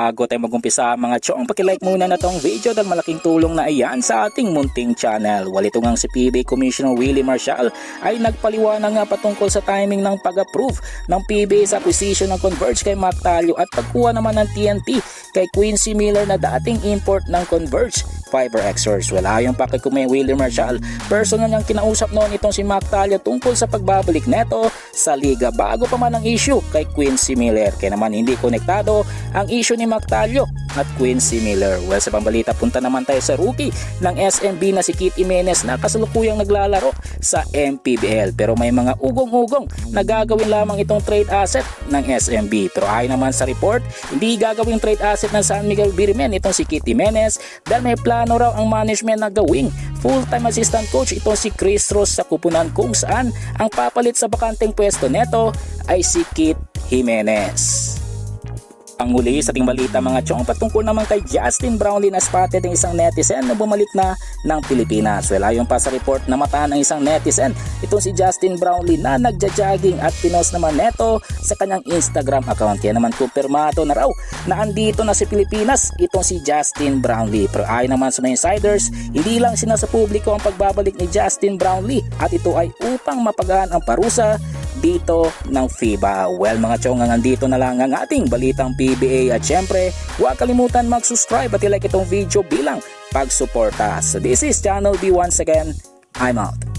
Bago tayo mag-umpisa mga chong, pakilike muna na tong video dahil malaking tulong na iyan sa ating munting channel. Walito ngang si PBA Commissioner Willie Marcial ay nagpaliwanag nga patungkol sa timing ng pag-approve ng PBA sa acquisition ng Converge kay Mac Talio at pagkuha naman ng TNT kay Quincy Miller na dating import ng Converge Fiber Xers. Wala yung pakikumay Willie Marcial. Personal niyang kinausap noon itong si Mac Talio tungkol sa pagbabalik neto sa liga bago pa man ang issue kay Quincy Miller. Kaya naman hindi konektado ang issue ni Mac Talio at Quincy Miller. Well, sa pambalita, punta naman tayo sa rookie ng SMB na si Kit Jimenez na kasalukuyang naglalaro sa MPBL. Pero may mga ugong-ugong na gagawin lamang itong trade asset ng SMB. Pero ayon naman sa report, hindi gagawing trade asset ng San Miguel Birimen itong si Kit Jimenez dahil may plano raw ang management na gawing full-time assistant coach itong si Chris Ross sa kupunan kung saan ang papalit sa bakanteng pwesto neto ay si Kit Jimenez. Ang huli sa ating balita mga chong, patungkol naman kay Justin Brownlee na spotted ng isang netizen na bumalik na ng Pilipinas. Well, ayon pa sa report na mata ng isang netizen, itong si Justin Brownlee na nagja-jogging at pinost naman neto sa kanyang Instagram account. Kaya naman kumpirmado na raw na andito na si Pilipinas itong si Justin Brownlee. Pero ayon naman sa mga insiders, hindi lang sinasa publiko ang pagbabalik ni Justin Brownlee at ito ay upang mapagaan ang parusa dito ng FIBA. Well mga chong, nandito na lang ang ating balitang PBA at syempre huwag kalimutan mag-subscribe at i-like itong video bilang pagsuporta. So this is Channel B once again. I'm out.